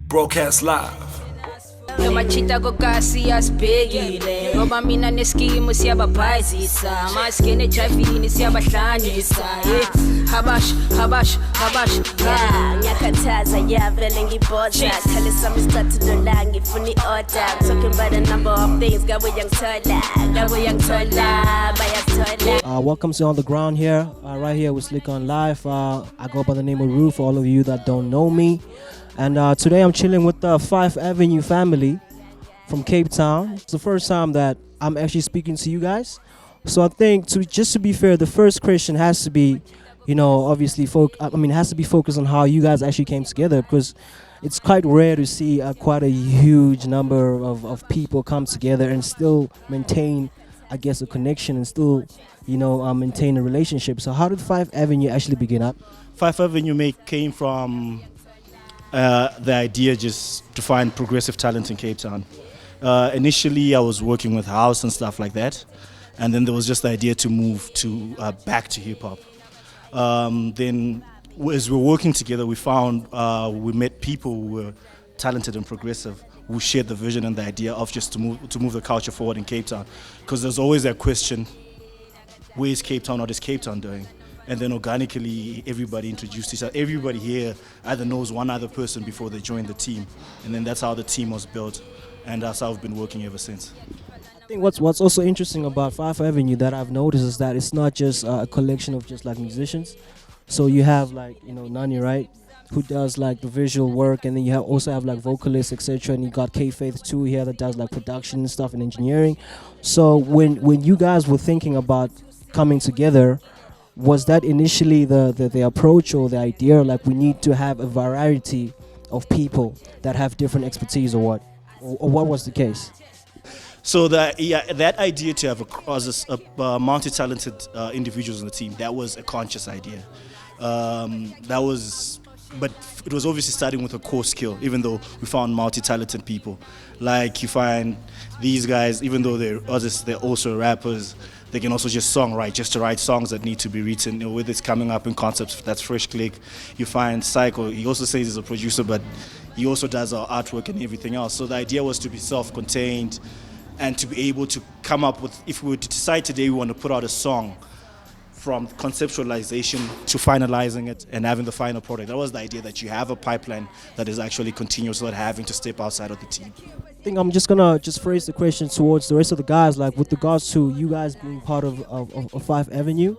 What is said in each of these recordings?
Broadcast live. Machita kokasi asibhekile ngoba mina neskimu siyababhayizisa maskene ejavini siyabahlanyisa habash ngiyakhathaza yavele ngibhodla khale sami start dola ngifuna i-order talking about a number of things gabe yangithola bayathola. Welcome to On The Ground here, right here with Slikour Live. I go by the name of Rue for all of you that don't know me. And today I'm chilling with the Fife Avenue family from Cape Town. It's the first time that I'm actually speaking to you guys. So I think, to be fair, the first question has to be, obviously, has to be focused on how you guys actually came together, because it's quite rare to see quite a huge number of people come together and still maintain, I guess, a connection and still, maintain a relationship. So how did Fife Avenue actually begin up? Fife Avenue came from the idea just to find progressive talent in Cape Town. Initially, I was working with house and stuff like that, and then there was just the idea to move to back to hip hop. Then, as we were working together, we met people who were talented and progressive, who shared the vision and the idea of just to move the culture forward in Cape Town. Because there's always that question: where is Cape Town? What is Cape Town doing? And then organically, everybody introduced each other. Everybody here either knows one other person before they joined the team. And then that's how the team was built. And that's how I've been working ever since. I think what's also interesting about Fife Avenue that I've noticed is that it's not just a collection of just like musicians. So you have Nani, right, who does like the visual work, and then you also have like vocalists, etc. And you got K Faith too here that does like production and stuff and engineering. So when you guys were thinking about coming together, was that initially the approach or the idea, like we need to have a variety of people that have different expertise, or what? Or what was the case? So that idea to have a multi-talented individuals in the team, that was a conscious idea. But it was obviously starting with a core skill, even though we found multi-talented people. Like you find these guys, even though they're artists, they're also rappers. They can also just just to write songs that need to be written. Whether it's coming up in concepts, that's Fresh Click. You find Slikour, he also says he's a producer, but he also does our artwork and everything else. So the idea was to be self-contained and to be able to come up with, if we were to decide today we want to put out a song, from conceptualization to finalizing it and having the final product. That was the idea, that you have a pipeline that is actually continuous without having to step outside of the team. I think I'm just gonna phrase the question towards the rest of the guys, like with regards to you guys being part of Fife Avenue.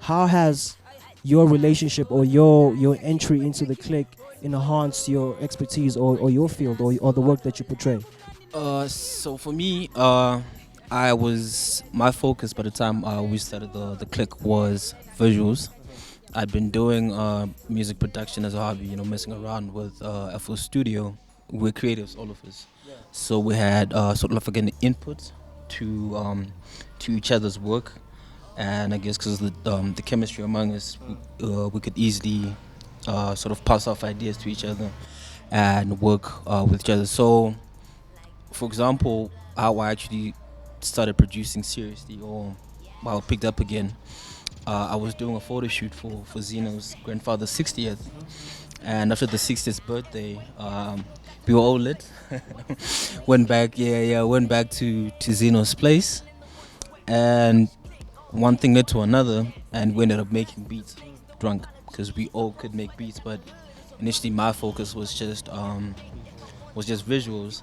How has your relationship or your entry into the clique enhanced your expertise or your field or the work that you portray? So for me, my focus by the time we started the clique was visuals. I'd been doing music production as a hobby, messing around with FL Studio. We're creatives, all of us. Yeah. So we had sort of like an input to each other's work, and I guess because the chemistry among us, we could easily sort of pass off ideas to each other and work with each other. So, for example, how I actually started producing seriously, or picked up again, I was doing a photo shoot for Zeno's grandfather's 60th, and after the 60th birthday, we were all lit. went back to Zeno's place, and one thing led to another, and we ended up making beats drunk, because we all could make beats, but initially my focus was just visuals.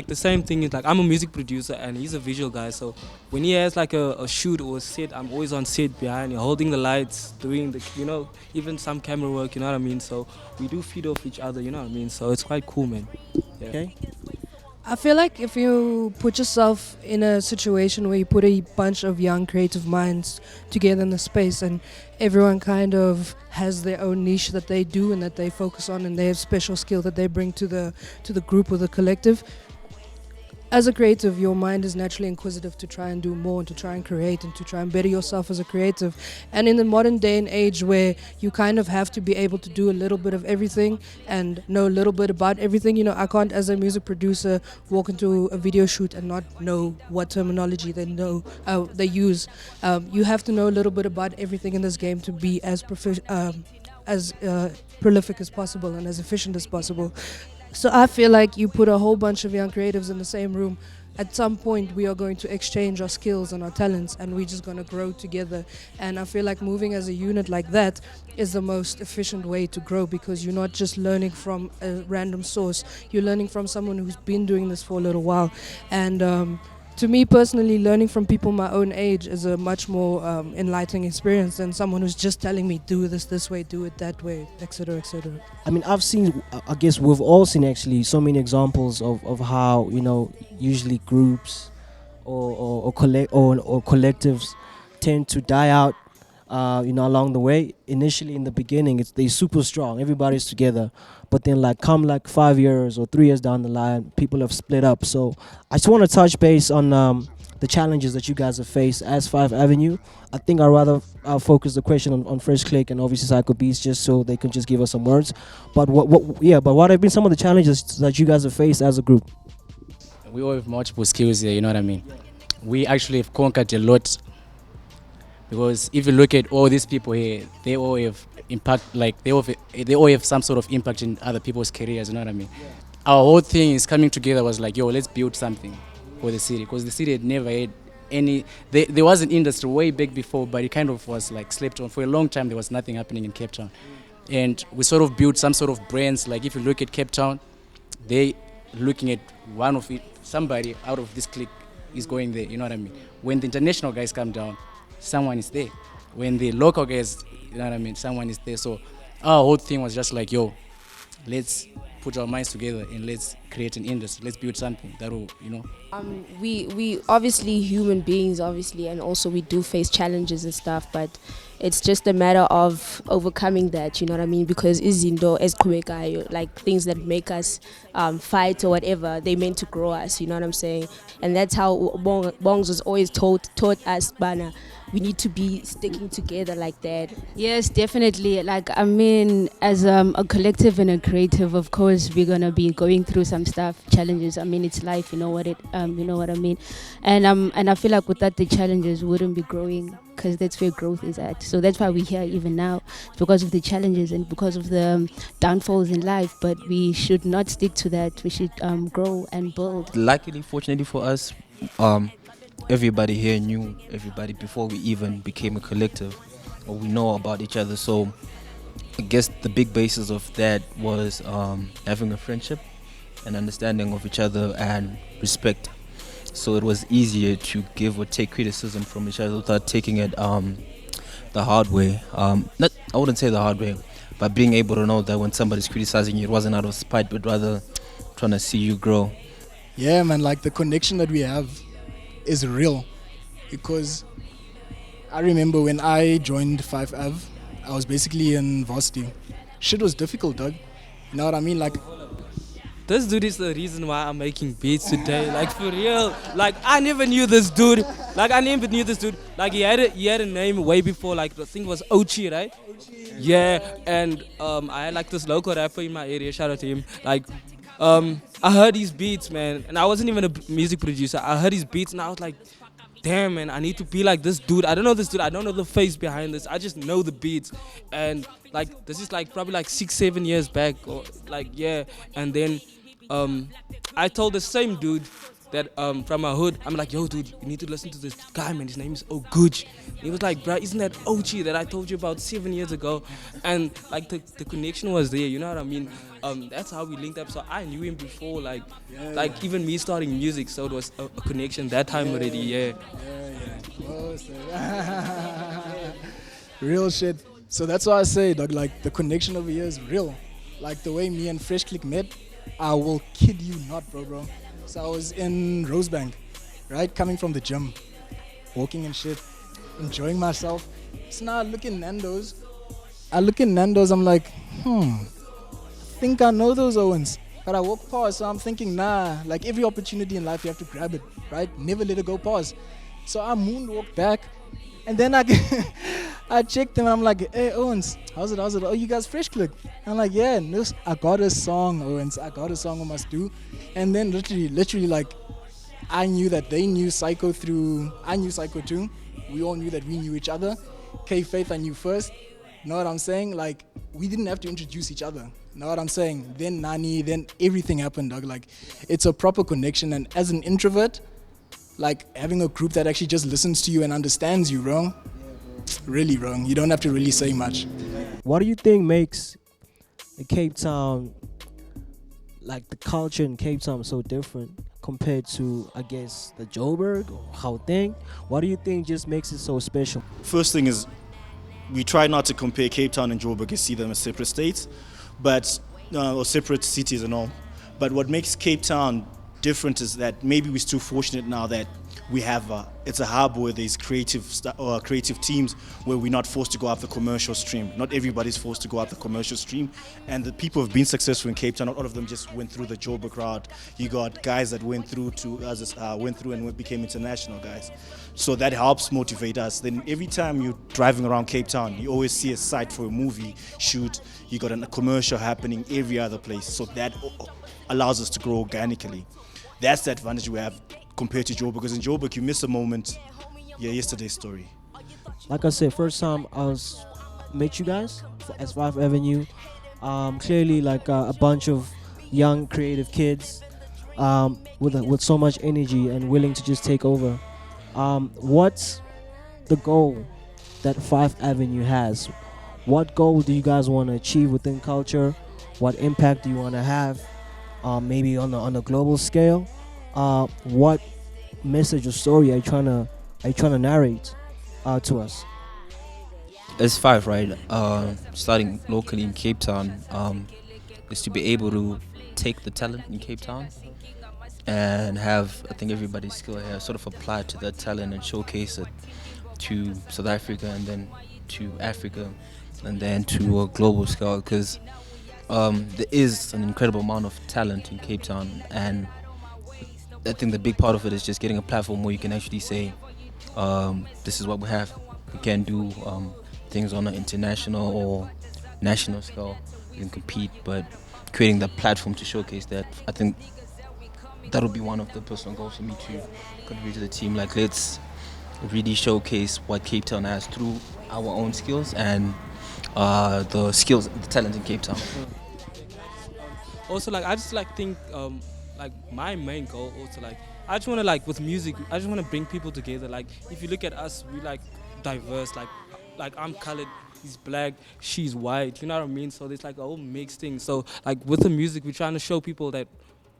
The same thing is, like, I'm a music producer and he's a visual guy, so when he has like a shoot or a set, I'm always on set behind, holding the lights, doing the, even some camera work, you know what I mean? So we do feed off each other, you know what I mean? So it's quite cool, man. Yeah. Okay. I feel like if you put yourself in a situation where you put a bunch of young creative minds together in the space, and everyone kind of has their own niche that they do and that they focus on, and they have special skill that they bring to the group or the collective. As a creative, your mind is naturally inquisitive to try and do more and to try and create and to try and better yourself as a creative. And in the modern day and age where you kind of have to be able to do a little bit of everything and know a little bit about everything, I can't, as a music producer, walk into a video shoot and not know what terminology they use. You have to know a little bit about everything in this game to be as prolific as possible and as efficient as possible. So I feel like you put a whole bunch of young creatives in the same room. At some point, we are going to exchange our skills and our talents, and we're just going to grow together. And I feel like moving as a unit like that is the most efficient way to grow, because you're not just learning from a random source. You're learning from someone who's been doing this for a little while. And to me personally, learning from people my own age is a much more enlightening experience than someone who's just telling me, do this way, do it that way, etc., etc. I mean, I've seen, I guess we've all seen actually so many examples of how, you know, usually groups or collectives tend to die out, you know, along the way. Initially in the beginning, they're super strong, everybody's together, but then like come like 5 years or 3 years down the line, people have split up. So I just want to touch base on the challenges that you guys have faced as Fife Avenue. I think I'd rather focus the question on Fresh Click and obviously Psycho Beats, just so they can just give us some words. But what have been some of the challenges that you guys have faced as a group? We all have multiple skills here, you know what I mean? We actually have conquered a lot, because if you look at all these people here, they all have impact, like they all have some sort of impact in other people's careers, you know what I mean? Our whole thing is coming together was like, yo, let's build something for the city, because the city had never had any, there was an industry way back before, but it kind of was like slept on. For a long time, there was nothing happening in Cape Town. And we sort of built some sort of brands. Like if you look at Cape Town, they looking at one of it, somebody out of this clique is going there, you know what I mean? When the international guys come down, someone is there. When the local guys, you know what I mean, someone is there. So our whole thing was just like, yo, let's put our minds together and let's create an industry. Let's build something that will, you know. We obviously human beings, obviously, and also we do face challenges and stuff, but it's just a matter of overcoming that, you know what I mean? Because izinto eziqhubekayo, like things that make us fight or whatever, they meant to grow us, you know what I'm saying? And that's how Bongs was always taught us, Bana, we need to be sticking together like that. Yes, definitely. Like, I mean, as a collective and a creative, of course, we're gonna be going through some stuff, challenges. I mean, it's life, you know what I mean. And I feel like without the challenges, we wouldn't be growing, because that's where growth is at. So that's why we're here even now, because of the challenges and because of the downfalls in life. But we should not stick to that. We should grow and build. Luckily, fortunately for us, everybody here knew everybody before we even became a collective, or we know about each other. So I guess the big basis of that was having a friendship and understanding of each other and respect. So it was easier to give or take criticism from each other without taking it the hard way. I wouldn't say the hard way, but being able to know that when somebody's criticizing you, it wasn't out of spite, but rather trying to see you grow. Yeah, man, like the connection that we have is real, because I remember when I joined Fife Ave, I was basically in varsity. Shit was difficult, dog. You know what I mean? Like, This dude is the reason why I'm making beats today. Like, for real. Like, I never knew this dude. Like, he had a name way before. Like, the thing was Ochi, right? Yeah. And I had like this local rapper in my area. Shout out to him. Like, I heard his beats, man. And I wasn't even a music producer. I heard his beats and I was like, damn, man, I need to be like this dude. I don't know this dude. I don't know the face behind this. I just know the beats. And like, this is like probably like 6-7 years back, or like, yeah. And then I told the same dude that from my hood, I'm like, yo, dude, you need to listen to this guy, man. His name is Oguj. He was like, bro, isn't that Ochi that I told you about 7 years ago? And like the connection was there, you know what I mean? That's how we linked up. So I knew him before, like even me starting music. So it was a connection that time already, yeah. Real shit. So that's why I say, dog, like the connection over here is real. Like the way me and Fresh Click met, I will kid you not, bro. So I was in Rosebank, right? Coming from the gym, walking and shit, enjoying myself. So now I look in Nando's, I'm like, I think I know those Owens. But I walk past, so I'm thinking, nah, like every opportunity in life you have to grab it, right? Never let it go past. So I moonwalk back, and then I checked them and I'm like, hey Owens, how's it? Oh, you guys Fresh Click? I'm like, yeah, I got a song, Owens. I got a song I must do. And then literally like, I knew that they knew Psycho through, I knew Psycho too. We all knew that we knew each other. K Faith I knew first. Know what I'm saying? Like, we didn't have to introduce each other. Know what I'm saying? Then Nani, then everything happened, dog. Like, it's a proper connection. And as an introvert, like having a group that actually just listens to you and understands you, wrong? Really wrong. You don't have to really say much. What do you think makes the Cape Town, like the culture in Cape Town, so different compared to, I guess, the Joburg or Gauteng? What do you think just makes it so special? First thing is, we try not to compare Cape Town and Joburg and see them as separate states, but or separate cities and all. But what makes Cape Town different is that maybe we're still fortunate now that we have it's a hub where there's creative teams where we're not forced to go up the commercial stream. Not everybody's forced to go up the commercial stream, and the people who have been successful in Cape Town, not all of them just went through the Joburg route. You got guys that went through and became international guys. So that helps motivate us. Then every time you're driving around Cape Town, you always see a site for a movie shoot. You got a commercial happening every other place. So that allows us to grow organically. That's the advantage we have compared to Joburg, because in Joburg you miss a moment. Yeah, yesterday's story. Like I said, first time I met you guys as Fife Avenue. Clearly, like a bunch of young creative kids with so much energy and willing to just take over. What's the goal that Fife Avenue has? What goal do you guys want to achieve within culture? What impact do you want to have? Maybe on a global scale. What message or story are you trying to narrate to us? As Five, right? Starting locally in Cape Town, is to be able to take the talent in Cape Town and have, I think, everybody's skill here sort of apply to that talent and showcase it to South Africa and then to Africa and then to a global scale, because there is an incredible amount of talent in Cape Town, and I think the big part of it is just getting a platform where you can actually say, this is what we have. We can do things on an international or national scale. We can compete, but creating the platform to showcase that, I think that would be one of the personal goals for me to contribute to the team. Like, let's really showcase what Cape Town has through our own skills and the skills, the talent in Cape Town. Also, like, I just think like my main goal also, like, I just want to, like, with music, I just want to bring people together. Like, if you look at us, we like diverse, like I'm colored, he's black, she's white, you know what I mean? So there's like a whole mixed thing. So like with the music, we're trying to show people that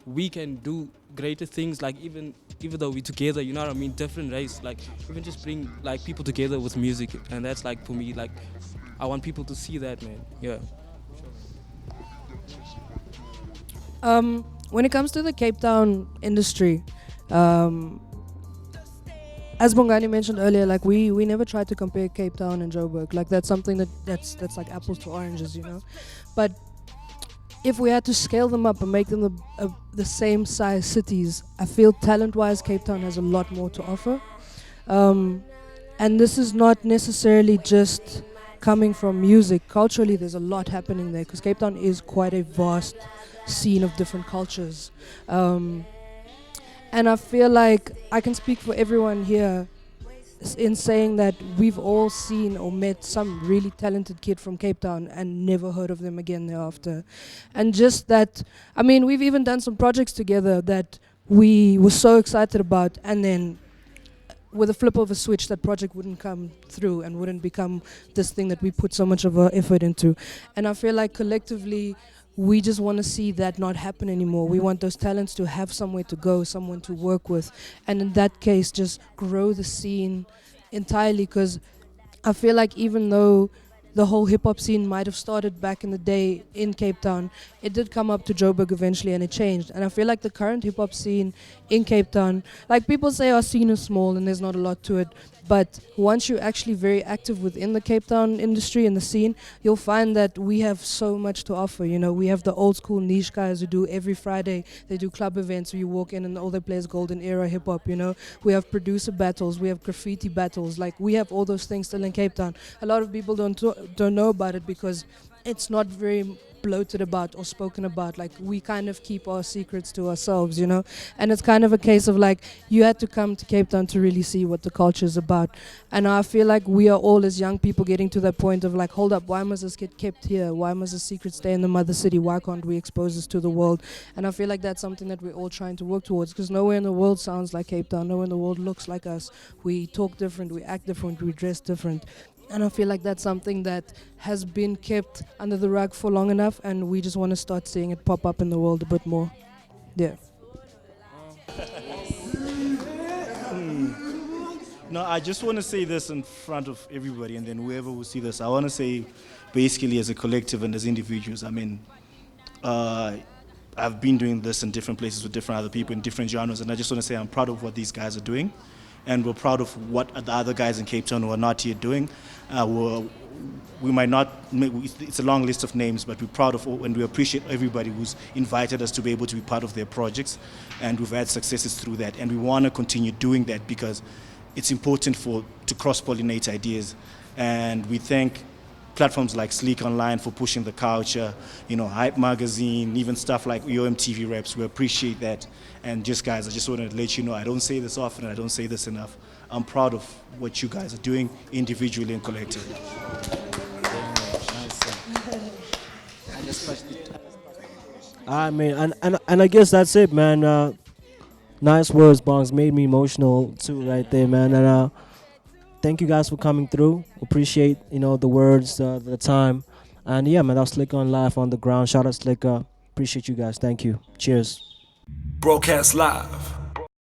we can do greater things, like even though we're together, you know what I mean, different race, like we can just bring like people together with music. And that's like, for me, like, I want people to see that, man. Yeah. When it comes to the Cape Town industry, as Bongani mentioned earlier, like we never tried to compare Cape Town and Joburg. Like, that's something that's like apples to oranges, you know. But if we had to scale them up and make them the same size cities, I feel talent-wise Cape Town has a lot more to offer. And this is not necessarily just coming from music. Culturally, there's a lot happening there, because Cape Town is quite a vast scene of different cultures. And I feel like I can speak for everyone here in saying that we've all seen or met some really talented kid from Cape Town and never heard of them again thereafter. And just that, I mean, we've even done some projects together that we were so excited about, and then with a flip of a switch, that project wouldn't come through and wouldn't become this thing that we put so much of our effort into. And I feel like collectively, we just want to see that not happen anymore. We want those talents to have somewhere to go, someone to work with, and in that case, just grow the scene entirely. Because I feel like even though the whole hip-hop scene might have started back in the day in Cape Town, it did come up to Joburg eventually, and it changed. And I feel like the current hip-hop scene in Cape Town, like people say our scene is small and there's not a lot to it, but once you're actually very active within the Cape Town industry and the scene, you'll find that we have so much to offer. You know, we have the old school niche guys who do every Friday, they do club events where you walk in and all they play is golden era hip hop, you know. We have producer battles, we have graffiti battles, like we have all those things still in Cape Town. A lot of people don't know about it because it's not very bloated about or spoken about. Like, we kind of keep our secrets to ourselves, you know. And it's kind of a case of like, you had to come to Cape Town to really see what the culture is about. And I feel like we are all as young people getting to that point of like, hold up, why must this get kept here? Why must the secret stay in the mother city? Why can't we expose this to the world? And I feel like that's something that we're all trying to work towards, because nowhere in the world sounds like Cape Town. Nowhere in the world looks like us. We talk different, we act different, we dress different. And I feel like that's something that has been kept under the rug for long enough, and we just want to start seeing it pop up in the world a bit more. Yeah. No, I just want to say this in front of everybody, and then whoever will see this. I want to say, basically, as a collective and as individuals, I mean, I've been doing this in different places with different other people in different genres, and I just want to say I'm proud of what these guys are doing, and we're proud of what the other guys in Cape Town who are not here doing. We might not, it's a long list of names, but we're proud of all, and we appreciate everybody who's invited us to be able to be part of their projects, and we've had successes through that, and we want to continue doing that because it's important to cross-pollinate ideas, and we thank platforms like Sleek Online for pushing the culture, you know, Hype Magazine, even stuff like UMTV Reps. We appreciate that. And just guys, I just want to let you know, I don't say this often, I don't say this enough. I'm proud of what you guys are doing individually and collectively. I mean, and I guess that's it, man. Nice words, Bongs. Made me emotional too, right there, man. And thank you guys for coming through. Appreciate, you know, the words, the time. And yeah, man, that was Slikour on live on the ground. Shout out Slikour. Appreciate you guys. Thank you. Cheers. Broadcast live